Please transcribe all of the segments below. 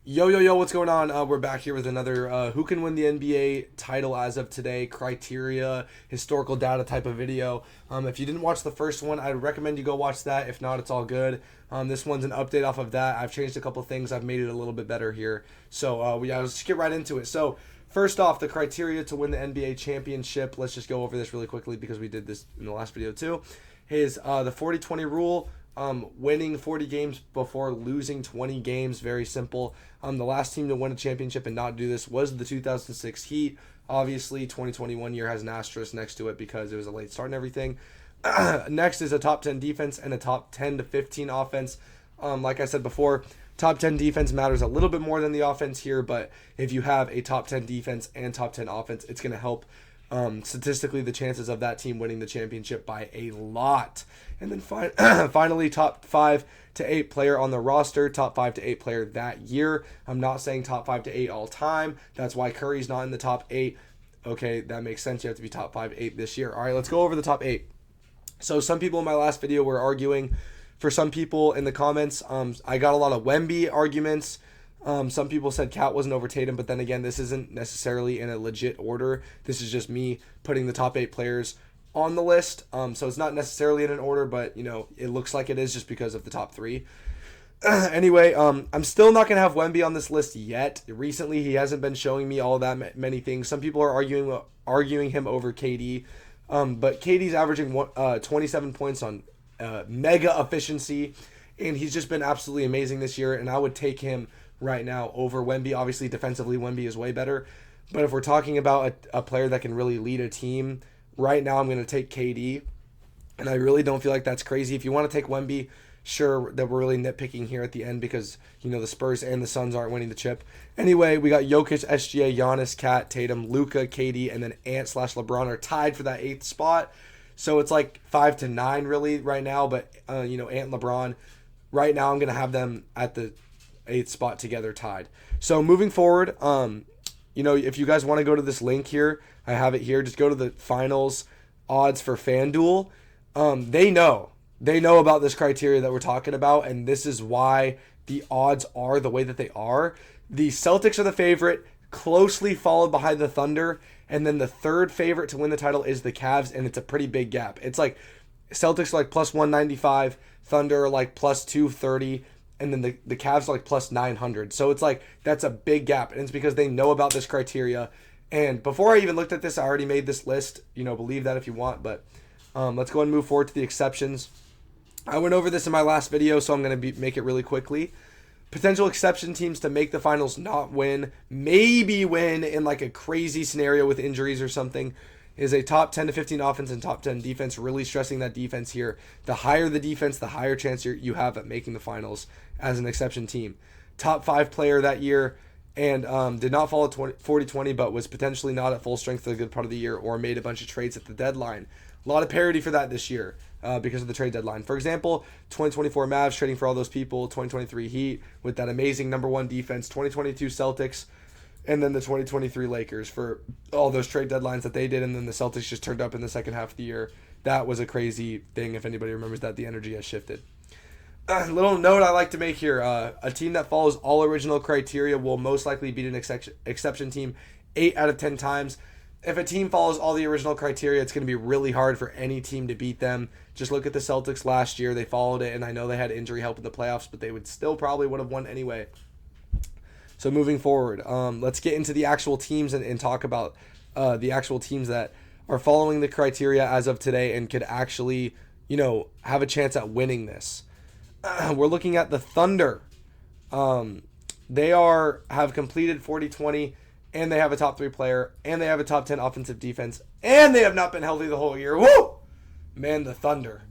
Yo, yo, yo, what's going on? We're back here with another Who Can Win the NBA title as of today, criteria, historical data type of video. If you didn't watch the first one, I'd recommend you go watch that. If not, it's all good. This one's an update off of that. I've changed a couple things. I've made it a little bit better here. Let's just get right into it. So, first off, the criteria to win the NBA championship. Let's just go over this really quickly because we did this in the last video too. Is the 40-20 rule. Winning 40 games before losing 20 games, very simple. The last team to win a championship and not do this was the 2006 Heat. Obviously, 2021 year has an asterisk next to it because it was a late start and everything. Next is a top 10 defense and a top 10 to 15 offense. Like I said before, top 10 defense matters a little bit more than the offense here, but if you have a top 10 defense and top 10 offense, it's going to help statistically the chances of that team winning the championship by a lot. And then finally, top 5 to 8 player on the roster, top 5 to 8 player that year. I'm not saying top 5 to 8 all time. That's why Curry's not in the top 8. Okay, that makes sense. You have to be top 5 8 this year. All right, let's go over the top 8. So some people in my last video were arguing. For some people in the comments, I got a lot of Wemby arguments. Some people said Cat wasn't over Tatum, but then again, this isn't necessarily in a legit order. This is just me putting the top 8 players on the list. So it's not necessarily in an order, but it looks like it is just because of the top 3. Anyway, I'm still not going to have Wemby on this list yet. Recently, he hasn't been showing me all that many things. Some people are arguing him over KD, but KD's averaging 27 points on mega efficiency, and he's just been absolutely amazing this year, and I would take him right now over Wemby. Obviously, defensively, Wemby is way better. But if we're talking about a player that can really lead a team, right now I'm going to take KD. And I really don't feel like that's crazy. If you want to take Wemby, sure, that we're really nitpicking here at the end because, the Spurs and the Suns aren't winning the chip. Anyway, we got Jokic, SGA, Giannis, Kat, Tatum, Luka, KD, and then Ant/LeBron are tied for that 8th spot. So it's like 5 to 9 really right now. But, Ant and LeBron, right now I'm going to have them at the 8th spot together tied. So moving forward, if you guys want to go to this link here, I have it here. Just go to the finals odds for FanDuel. They know about this criteria that we're talking about, and this is why the odds are the way that they are. The Celtics are the favorite, closely followed behind the Thunder, and then the third favorite to win the title is the Cavs, and it's a pretty big gap. It's like Celtics are like plus 195, Thunder are like plus 230, and then the Cavs are like plus 900. So it's like that's a big gap, and it's because they know about this criteria. And before I even looked at this, I already made this list. Believe that if you want, but let's go and move forward to the exceptions. I went over this in my last video, so I'm going to make it really quickly. Potential exception teams to make the finals, not win, maybe win in like a crazy scenario with injuries or something, is a top 10 to 15 offense and top 10 defense, really stressing that defense here. The higher the defense, the higher chance you have at making the finals as an exception team. Top 5 player that year, and did not follow 40-20, but was potentially not at full strength for a good part of the year or made a bunch of trades at the deadline. A lot of parity for that this year because of the trade deadline. For example, 2024 Mavs trading for all those people, 2023 Heat with that amazing number 1 defense, 2022 Celtics, and then the 2023 Lakers for all those trade deadlines that they did, and then the Celtics just turned up in the second half of the year. That was a crazy thing. If anybody remembers that, the energy has shifted. Little note I like to make here. A team that follows all original criteria will most likely beat an exception team 8 out of 10 times. If a team follows all the original criteria, it's going to be really hard for any team to beat them. Just look at the Celtics last year. They followed it, and I know they had injury help in the playoffs, but they would still probably would have won anyway. So moving forward, let's get into the actual teams and talk about the actual teams that are following the criteria as of today and could actually, have a chance at winning this. We're looking at the Thunder. They have completed 40-20, and they have a top 3 player, and they have a top 10 offensive defense, and they have not been healthy the whole year. Woo! Man, the Thunder.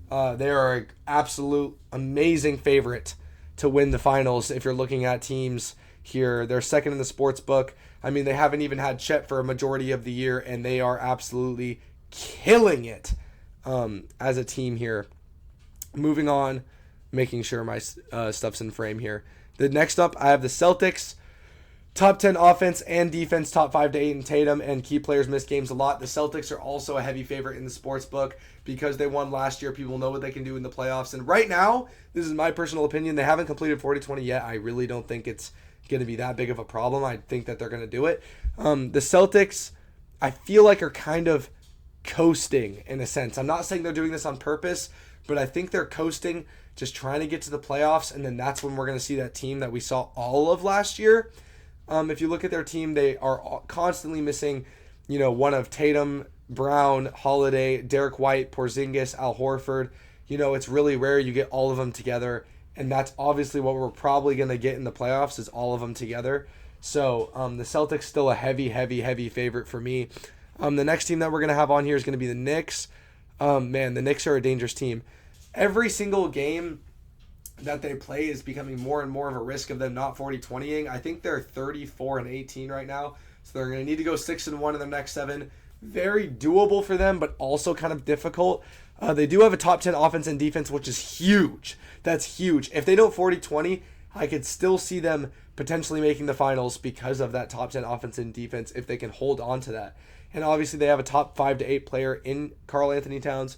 They are an absolute amazing favorite to win the finals if you're looking at teams here. They're second in the sports book. I mean, they haven't even had Chet for a majority of the year, and they are absolutely killing it as a team here. Moving on, making sure my stuff's in frame here. The next up, I have the Celtics. top 10 offense and defense, top 5 to 8 in Tatum, and key players miss games a lot. The Celtics are also a heavy favorite in the sports book because they won last year. People know what they can do in the playoffs. And right now, this is my personal opinion, they haven't completed 40-20 yet. I really don't think it's going to be that big of a problem. I think that they're going to do it. The Celtics, I feel like, are kind of coasting in a sense. I'm not saying they're doing this on purpose, but I think they're coasting, just trying to get to the playoffs, and then that's when we're going to see that team that we saw all of last year. If you look at their team, they are constantly missing, one of Tatum, Brown, Holiday, Derek White, Porzingis, Al Horford. It's really rare you get all of them together, and that's obviously what we're probably going to get in the playoffs is all of them together. So the Celtics still a heavy, heavy, heavy favorite for me. The next team that we're going to have on here is going to be the Knicks. The Knicks are a dangerous team. Every single game that they play is becoming more and more of a risk of them not 40-20ing. I think they're 34-18 right now, so they're going to need to go 6-1 in their next 7. Very doable for them, but also kind of difficult. They do have a top 10 offense and defense, which is huge. That's huge. If they don't 40-20, I could still see them potentially making the finals because of that top 10 offense and defense if they can hold on to that. And obviously they have a top 5 to 8 player in Karl Anthony Towns.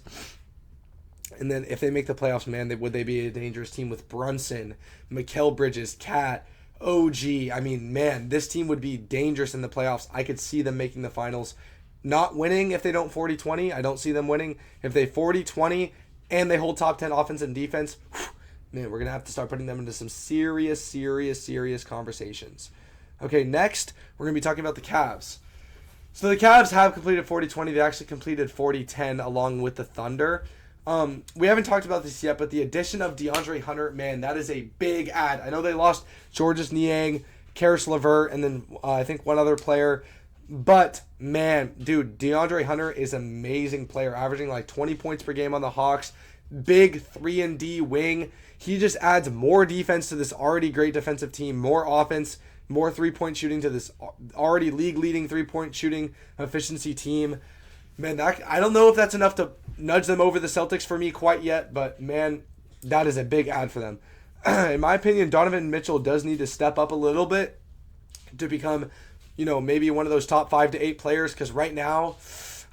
And then if they make the playoffs, man, would they be a dangerous team with Brunson, Mikal Bridges, Cat, OG? I mean, man, this team would be dangerous in the playoffs. I could see them making the finals. Not winning if they don't 40-20. I don't see them winning. If they 40-20 and they hold top 10 offense and defense, man, we're going to have to start putting them into some serious conversations. Okay, next, we're going to be talking about the Cavs. So the Cavs have completed 40-20. They actually completed 40-10 along with the Thunder. We haven't talked about this yet, but the addition of DeAndre Hunter, man, that is a big add. I know they lost Georges Niang, Karis LeVert, and then I think one other player. But, man, dude, DeAndre Hunter is an amazing player, averaging like 20 points per game on the Hawks. Big 3-and-D wing. He just adds more defense to this already great defensive team, more offense, more three-point shooting to this already league-leading three-point shooting efficiency team. Man, I don't know if that's enough to nudge them over the Celtics for me quite yet, but, man, that is a big add for them. In my opinion, Donovan Mitchell does need to step up a little bit to become, maybe one of those top 5 to 8 players, because right now,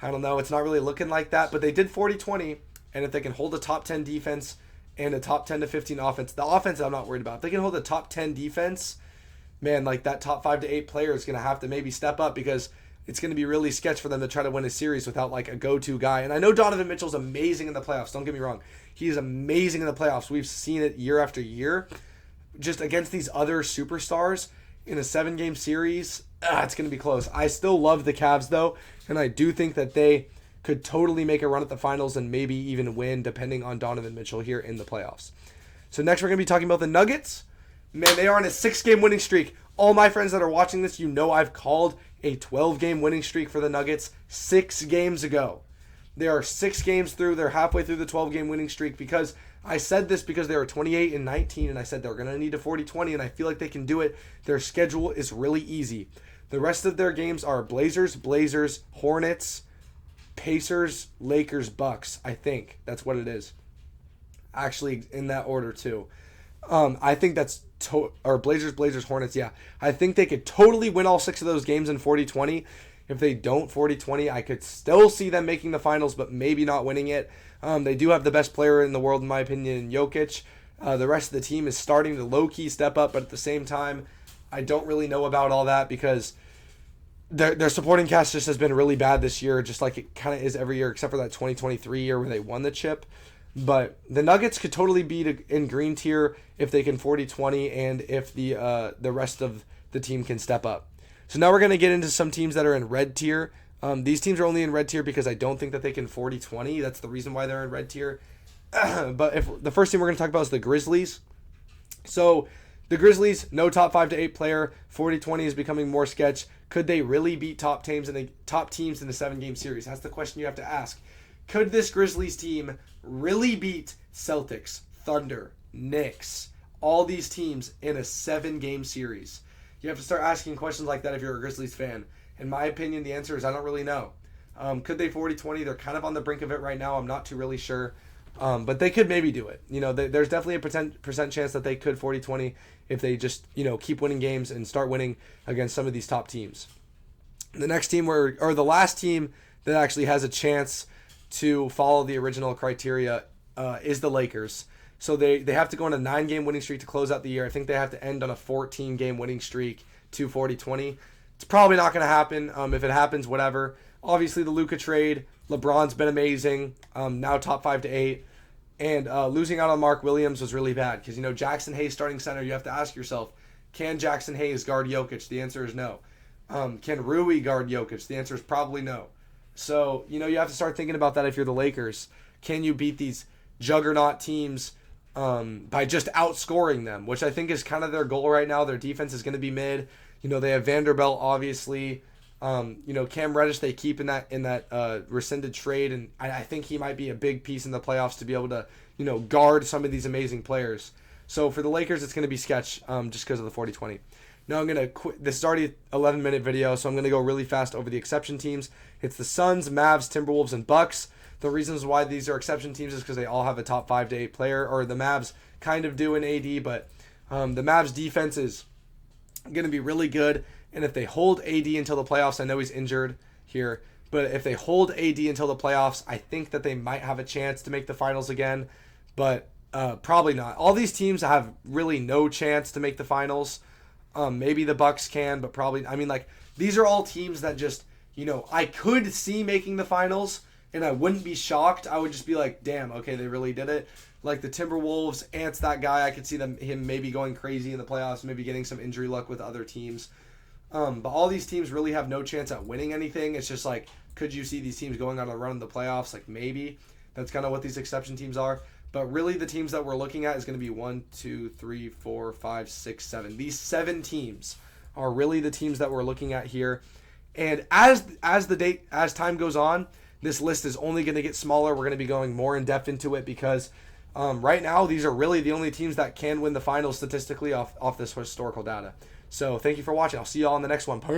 I don't know, it's not really looking like that, but they did 40-20, and if they can hold a top 10 defense and a top 10 to 15 offense, the offense I'm not worried about. If they can hold a top 10 defense, man, like that top 5 to 8 player is going to have to maybe step up because it's going to be really sketch for them to try to win a series without like a go-to guy. And I know Donovan Mitchell's amazing in the playoffs. Don't get me wrong. He's amazing in the playoffs. We've seen it year after year. Just against these other superstars in a 7-game series, it's going to be close. I still love the Cavs though, and I do think that they could totally make a run at the finals and maybe even win depending on Donovan Mitchell here in the playoffs. So next we're going to be talking about the Nuggets. Man, they are on a 6-game winning streak. All my friends that are watching this, I've called a 12-game winning streak for the Nuggets 6 games ago. They are 6 games through. They're halfway through the 12-game winning streak because I said this because they were 28-19, and I said they're going to need a 40-20, and I feel like they can do it. Their schedule is really easy. The rest of their games are Blazers, Hornets, Pacers, Lakers, Bucks. I think that's what it is. Actually, in that order too. I think that's Blazers, Hornets. Yeah, I think they could totally win all 6 of those games in 40-20. If they don't 40-20, I could still see them making the finals, but maybe not winning it. They do have the best player in the world, in my opinion, in Jokic. The rest of the team is starting to low-key step up, but at the same time, I don't really know about all that because their supporting cast just has been really bad this year, just like it kind of is every year, except for that 2023 year where they won the chip. But the Nuggets could totally be in green tier if they can 40-20 and if the rest of the team can step up. So now we're going to get into some teams that are in red tier. These teams are only in red tier because I don't think that they can 40-20. That's the reason why they're in red tier. But if the first team we're going to talk about is the Grizzlies. So the Grizzlies, no top 5 to 8 player. 40-20 is becoming more sketch. Could they really beat top teams in the 7-game series? That's the question you have to ask. Could this Grizzlies team really beat Celtics, Thunder, Knicks, all these teams in a 7-game series? You have to start asking questions like that if you're a Grizzlies fan. In my opinion, the answer is I don't really know. Could they 40-20? They're kind of on the brink of it right now. I'm not too really sure. But they could maybe do it. There's definitely a percent chance that they could 40-20 if they just, keep winning games and start winning against some of these top teams. The next team or the last team that actually has a chance to follow the original criteria is the Lakers. So they have to go on a 9-game winning streak to close out the year. I think they have to end on a 14-game winning streak, 240-20. It's probably not going to happen. If it happens, whatever. Obviously, the Luka trade, LeBron's been amazing. Now top 5 to 8. And losing out on Mark Williams was really bad because, Jackson Hayes starting center, you have to ask yourself, can Jackson Hayes guard Jokic? The answer is no. Can Rui guard Jokic? The answer is probably no. So, you have to start thinking about that if you're the Lakers. Can you beat these juggernaut teams by just outscoring them, which I think is kind of their goal right now. Their defense is going to be mid. They have Vanderbilt, obviously. Cam Reddish they keep in that rescinded trade, and I think he might be a big piece in the playoffs to be able to, guard some of these amazing players. So for the Lakers, it's going to be sketch just because of the 40-20. Now I'm going to quit. This is already 11-minute video, so I'm going to go really fast over the exception teams. It's the Suns, Mavs, Timberwolves, and Bucks. The reasons why these are exception teams is because they all have a top 5 to 8 player, or the Mavs kind of do in AD, but the Mavs defense is going to be really good. And if they hold AD until the playoffs, I know he's injured here, but if they hold AD until the playoffs, I think that they might have a chance to make the finals again, but probably not. All these teams have really no chance to make the finals. Maybe the Bucks can, but probably, these are all teams that just, I could see making the finals, and I wouldn't be shocked. I would just be like, damn, okay, they really did it. Like the Timberwolves, Ant's that guy. I could see him maybe going crazy in the playoffs, maybe getting some injury luck with other teams. But all these teams really have no chance at winning anything. It's just like, could you see these teams going on a run in the playoffs? Like maybe. That's kind of what these exception teams are. But really the teams that we're looking at is going to be 1, 2, 3, 4, 5, 6, 7. These 7 teams are really the teams that we're looking at here. And as time goes on, this list is only going to get smaller. We're going to be going more in depth into it because right now these are really the only teams that can win the finals statistically off this historical data. So thank you for watching. I'll see you all in the next one. Peace.